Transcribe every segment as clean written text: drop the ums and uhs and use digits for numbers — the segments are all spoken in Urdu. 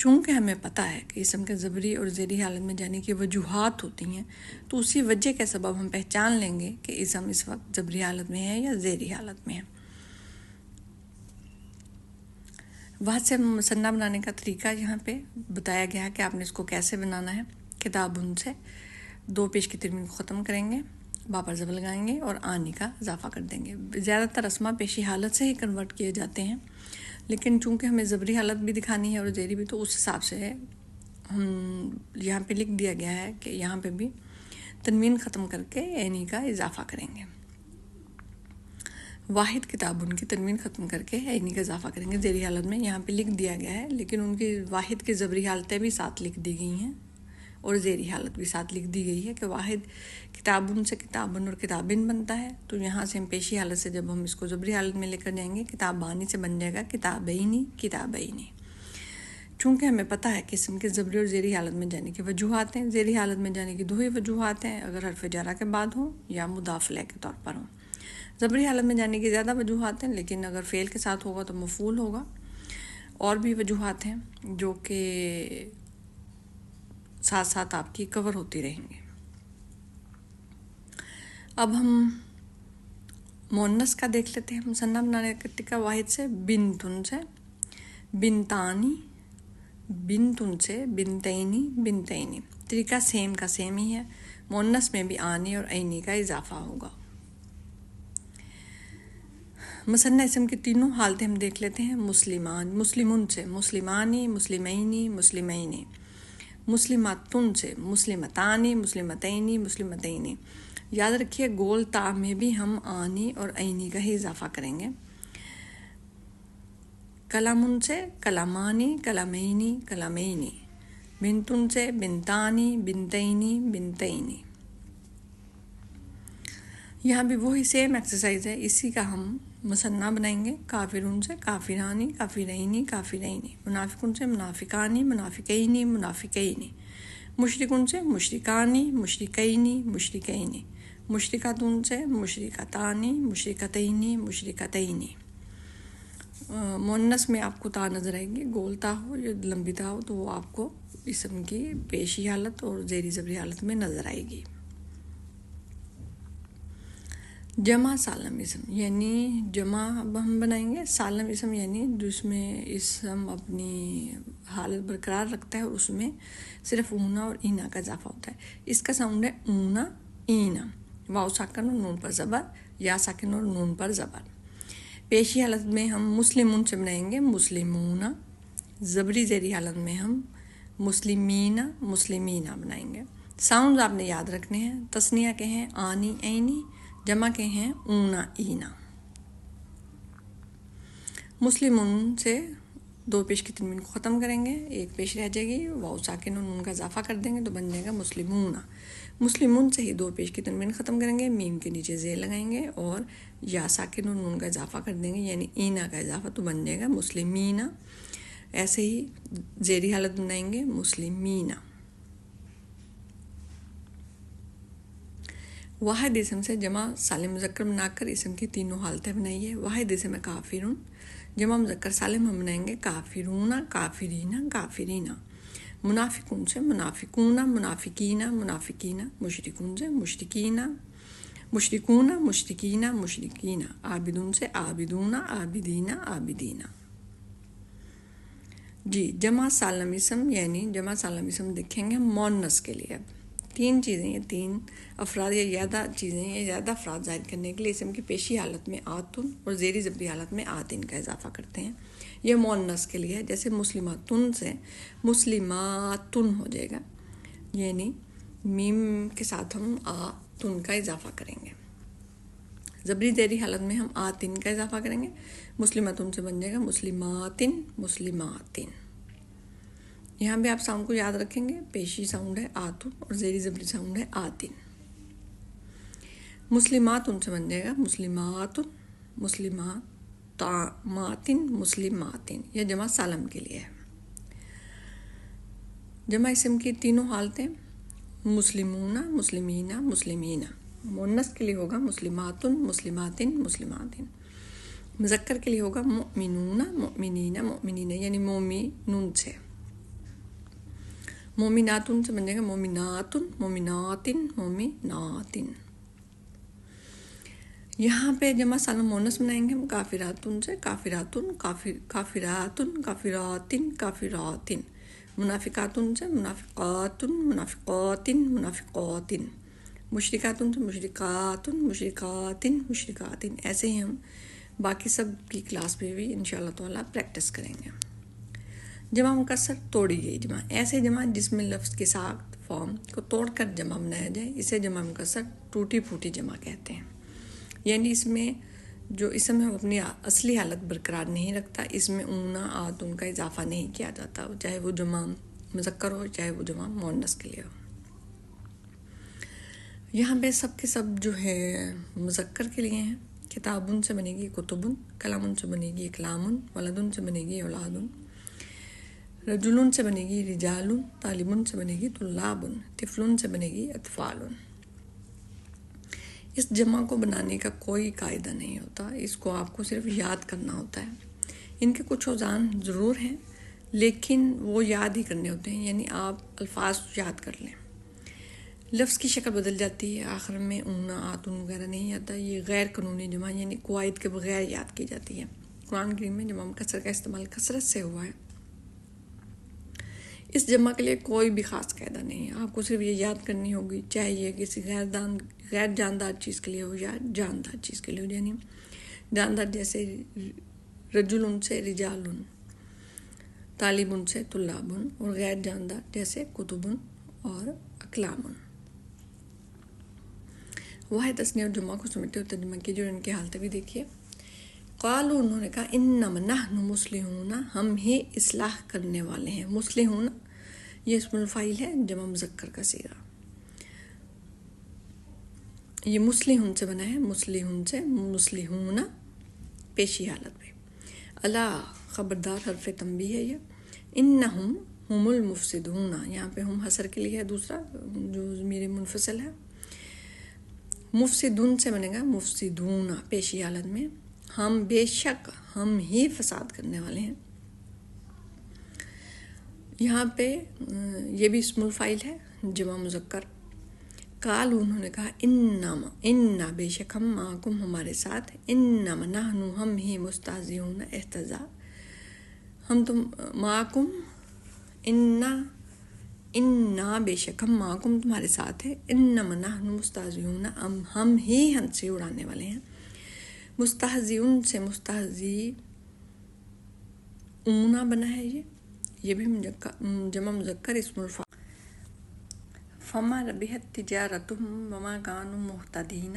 چونکہ ہمیں پتہ ہے کہ اسم کے ضبری اور زیری حالت میں جانے کی وجوہات ہوتی ہیں، تو اسی وجہ کے سبب ہم پہچان لیں گے کہ اسم اس وقت ضبری حالت میں ہے یا زیری حالت میں ہے۔ واحد سے مثنیٰ بنانے کا طریقہ یہاں پہ بتایا گیا ہے کہ آپ نے اس کو کیسے بنانا ہے۔ کتاب ان سے دو پیش کی تنوین کو ختم کریں گے، با پر زبر لگائیں گے اور آنی کا اضافہ کر دیں گے۔ زیادہ تر اسما پیشی حالت سے ہی کنورٹ کیے جاتے ہیں، لیکن چونکہ ہمیں ضبری حالت بھی دکھانی ہے اور زیری بھی، تو اس حساب سے ہم یہاں پہ لکھ دیا گیا ہے کہ یہاں پہ بھی تنوین ختم کر کے اینی کا اضافہ کریں گے۔ واحد کتاب ان کی تنوین ختم کر کے اینی کا اضافہ کریں گے زیری حالت میں، یہاں پہ لکھ دیا گیا ہے، لیکن ان کی واحد کی ضبری حالتیں بھی ساتھ لکھ دی گئی ہیں اور زیری حالت بھی ساتھ لکھ دی گئی ہے کہ واحد کتابن سے کتابن اور کتابن بنتا ہے، تو یہاں سے ہم پیشی حالت سے جب ہم اس کو ضبری حالت میں لے کر جائیں گے، کتابانی سے بن جائے گا کتابینی کتابینی۔ چونکہ ہمیں پتہ ہے کہ اسم کے ضبری اور زیری حالت میں جانے کی وجوہات ہیں، زیری حالت میں جانے کی دو ہی وجوہات ہیں، اگر حرف جارہ کے بعد ہوں یا مضاف الیہ کے طور پر ہوں۔ ضبری حالت میں جانے کی زیادہ وجوہات ہیں، لیکن اگر فعل کے ساتھ ہوگا تو مفعول ہوگا۔ اور بھی وجوہات ہیں جو کہ ساتھ ساتھ آپ کی کور ہوتی رہیں گی۔ اب ہم مؤنث کا دیکھ لیتے ہیں مثنیٰ بنانے کا طریقہ واحد سے بنتن سے بنتانی، بنتن سے بنتینی بنتینی، طریقہ سیم کا سیم ہی ہے۔ مؤنث میں بھی آنی اور عینی کا اضافہ ہوگا۔ مثنیٰ اسم کی تینوں حالتیں ہم دیکھ لیتے ہیں۔ مسلمان، مسلمن سے مسلمانی مسلمینی مسلمینی، مسلماتن سے مسلمتانی مسلمتینی مسلمتینی۔ یاد رکھیے گول تا میں بھی ہم آنی اور عینی کا ہی اضافہ کریں گے۔ کلامن سے کلامانی کلامینی کلامینی، بنتن سے بنتانی بنتینی بنتینی۔ یہاں بھی وہی سیم ایکسرسائز ہے، اسی کا ہم مثنیٰ بنائیں گے۔ کافرون سے کافرانی کافرینی کافرینی، منافقن سے منافقانی منافقینی منافقینی، مشرکن سے مشرکانی مشرکینی مشرکینی، مشرکاتن سے مشرکتانی مشرکتینی مشرکتینی۔ مؤنث میں آپ کو تا نظر آئے گی، گول تا ہو یا لمبی تا ہو تو وہ آپ کو اسم کی پیشی حالت اور زیری ضبری حالت میں نظر آئے گی۔ جمع سالم اسم، یعنی جمع اب ہم بنائیں گے سالم اسم، یعنی جس میں اسم اپنی حالت برقرار رکھتا ہے اور اس میں صرف اونا اور اینا کا اضافہ ہوتا ہے۔ اس کا ساؤنڈ ہے اونا اینا، واو ساکن اور نون پر زبر، یا ساکن اور نون پر زبر۔ پیشی حالت میں ہم مسلمون سے بنائیں گے مسلمونا، ضبری زیری حالت میں ہم مسلمینہ مسلمینہ بنائیں گے۔ ساؤنڈز آپ نے یاد رکھنے ہیں، تثنیہ کے ہیں آنی عینی، جمع کے ہیں اونا اینا۔ مسلمون سے دو پیش کی تنوین کو ختم کریں گے، ایک پیش رہ جائے گی، واو ساکن اور نون کا اضافہ کر دیں گے تو بن جائے گا مسلمونا۔ مسلمون سے ہی دو پیش کی تنوین ختم کریں گے، میم کے نیچے زیر لگائیں گے اور یا ساکن اور نون کا اضافہ کر دیں گے، یعنی اینا کا اضافہ، تو بن جائے گا مسلمینہ۔ ایسے ہی زیری حالت بنائیں گے مسلمینہ۔ واحد اسم سے جمع سالم مذکر بنا کر اسم کی تینوں حالتیں بنائیے۔ واحد اسم ہے کافرون، جمع مذکر سالم ہم بنائیں گے کافرون کافرین کافرین۔ منافقون سے منافقون منافقین منافقین، مشرکون سے مشرکین مشرکون مشرکین مشرکین، عابدون سے عابدون عابدین عابدین۔ جی جمع سالم اسم، یعنی جمع سالم اسم دیکھیں گے مؤنث کے لیے۔ اب تین چیزیں، یہ تین افراد یا زیادہ چیزیں یا زیادہ افراد ظاہر کرنے کے لیے اسم کی پیشی حالت میں آتن اور زیری ضبری حالت میں آتن کا اضافہ کرتے ہیں۔ یہ مؤنث کے لیے ہے، جیسے مسلماتن سے مسلماتن ہو جائے گا، یعنی میم کے ساتھ ہم آتن کا اضافہ کریں گے۔ ضبری زیری حالت میں ہم آتن کا اضافہ کریں گے، مسلماتن سے بن جائے گا مسلماتن مسلماتن۔ یہاں بھی آپ ساؤنڈ کو یاد رکھیں گے، پیشی ساؤنڈ ہے آتن اور زیری ضبری ساؤنڈ ہے آتن۔ مسلماتن سے بن جائے گا مسلماتن مسلماتن مسلماتن، یہ جمع سالم کے لیے ہے۔ جمع اسم کی تینوں حالتیں مسلمون مسلمین مسلمین، مؤنث کے لیے ہوگا مسلماتن مسلماتن مسلماتن، مذکر کے لیے ہوگا مؤمنون مؤمنین مؤمنین، یعنی مومنون سے مومناتن سے بن جائے گا مومناتن، مومناتن، مومناتن۔ یہاں پہ جمع سالم مونس بنائیں گے ہم کافراتن سے، کافراتن، کافراتن، کافراتن، کافراتن۔ منافقاتن سے منافقاتن، منافقاتن، منافقاتن۔ مشرکاتن سے مشرکاتن، مشرکاتن، مشرکاتن۔ ایسے ہی ہم باقی سب کی کلاس میں بھی انشاءاللہ تعالیٰ پریکٹس کریں گے۔ جمع مکسر توڑی گئی جمع، ایسے جمع جس میں لفظ کے ساتھ فارم کو توڑ کر جمع بنایا جائے، اسے جمع مکسر ٹوٹی پھوٹی جمع کہتے ہیں۔ یعنی اس میں جو اسم ہے وہ اپنی اصلی حالت برقرار نہیں رکھتا، اس میں اونا آتن کا اضافہ نہیں کیا جاتا، چاہے وہ جمع مذکر ہو چاہے وہ جمع مؤنث کے لیے ہو۔ یہاں پہ سب کے سب جو ہے مذکر کے لیے ہیں۔ کتابن سے بنے گی کتبن، کلامن سے بنے گی اکلامن، ولدن سے بنے گی اولادن، رجلن سے بنے گی رجالن، طالبن سے بنے گی طلابن، طفلن سے بنے گی اطفالن۔ اس جمع کو بنانے کا کوئی قاعدہ نہیں ہوتا، اس کو آپ کو صرف یاد کرنا ہوتا ہے۔ ان کے کچھ اوزان ضرور ہیں لیکن وہ یاد ہی کرنے ہوتے ہیں، یعنی آپ الفاظ یاد کر لیں۔ لفظ کی شکل بدل جاتی ہے، آخر میں اونا آتن وغیرہ نہیں آتا، یہ غیر قانونی جمع یعنی قواعد کے بغیر یاد کی جاتی ہے۔ قرآن کریم میں جمع مکسر کا استعمال کثرت سے ہوا ہے۔ اس جمع کے لیے کوئی بھی خاص قاعدہ نہیں ہے، آپ کو صرف یہ یاد کرنی ہوگی، چاہے یہ کسی غیر جاندار چیز کے لیے ہو یا جاندار چیز کے لیے ہو۔ یعنی جاندار جیسے رجل سے رجالن، طالب سے طلابن، اور غیر جاندار جیسے کتبن اور اقلامن۔ واحد تثنیہ اور جمع کو سمیٹے اور ترجمہ کیجیے اور ان کی حالتیں بھی دیکھیے۔ قالوا انہوں نے کہا انما نحن مصلحون، ہم ہی اصلاح کرنے والے ہیں۔ مصلحون یہ اسم الفاعل ہے، جمع مذکر کا صیغہ۔ یہ مصلحون سے بنا ہے، مصلحون سے مصلحون پیشی حالت میں۔ الا خبردار حرف تنبیہ ہے یہ۔ انہم ہم المفسدون، یہاں پہ ہم حصر کے لیے ہے دوسرا جو ضمیر منفصل ہے۔ مفسدون سے بنے گا مفسدون پیشی حالت میں، ہم بے شک ہم ہی فساد کرنے والے ہیں۔ یہاں پہ یہ بھی اسم الفاعل ہے، جمع مذکر۔ قال انہوں نے کہا اننا بے شک ہم معکم ہمارے ساتھ، انما نحن ہم ہی مستہزئون استہزاء، ہم تم معکم، اننا بے شک ہم معکم تمہارے ساتھ ہے، انما نحن مستہزئون ہم ہی ہنسی اڑانے والے ہیں۔ مستہزئون سے مستہزی اونا بنا ہے، یہ بھی جمع مذکر اسم الفاعل۔ فما ربحت تجارتهم وما كانوا مهتدين،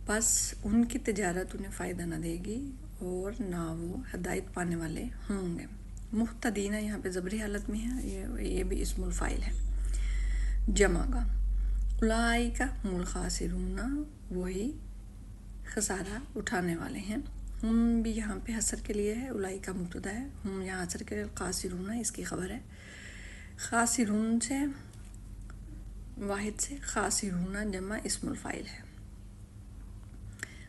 بس ان کی تجارت انہیں فائدہ نہ دے گی اور نہ وہ ہدایت پانے والے ہوں گے۔ مہتدین یہاں پہ ضبری حالت میں ہے، یہ بھی اسم الفاعل ہے جمع کا۔ اولئک هم الخاسرون، وہی خسارہ اٹھانے والے ہیں۔ ہم بھی یہاں پہ حصر کے لیے ہے، اولئک مبتدا ہے، ہم یہاں حصر کے لیے، خاسرون اس کی خبر ہے۔ خاسرون سے واحد سے، خاسرون جمع اسم الفاعل ہے۔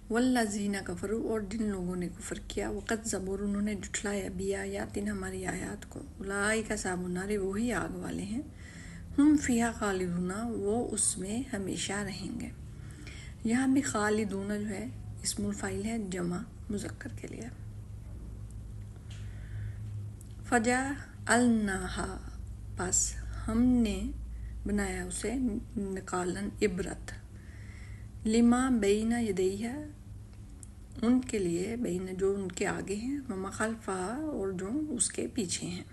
والذین کفروا، اور جن لوگوں نے کفر کیا، وکذبوا، اور انہوں نے جھٹلایا، بآیاتنا ہماری آیات کو، اولئک اصحاب النار، وہی آگ والے ہیں، ہم فیہا خالدون، وہ اس میں ہمیشہ رہیں گے۔ یہاں بھی خالدون جو ہے اسم الفاعل ہے، جمع مذکر کے لیے۔ فجعلناہا، پس ہم نے بنایا اسے، نکالن عبرت، لما بین یدیہا، ان کے لیے، بین جو ان کے آگے ہیں، وما خلفہا، اور جو اس کے پیچھے ہیں،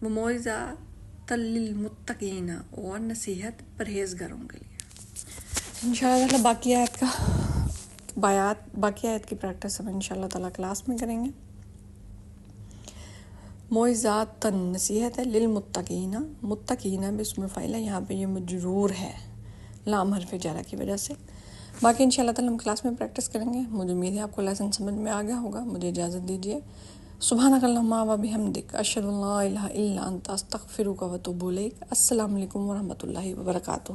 وموعظۃ للمتقین، اور نصیحت پرہیزگاروں کے لیے۔ انشاءاللہ تعالیٰ باقی آیت کی پریکٹس ہم انشاءاللہ تعالیٰ کلاس میں کریں گے۔ موعظۃ نصیحت ہے، للمتقین، متقین بسم الفاعل ہے، یہاں پہ یہ مجرور ہے لام حرف جارہ کی وجہ سے۔ باقی انشاءاللہ تعالیٰ ہم کلاس میں پریکٹس کریں گے۔ مجھے امید ہے آپ کو لیسن سمجھ میں آ گیا ہوگا۔ مجھے اجازت دیجیے۔ سبحانک اللہم و بحمدک، اشہد ان لا الہ الا انت، استغفرک و اتوب الیک۔ السلام علیکم ورحمۃ اللہ وبرکاتہ۔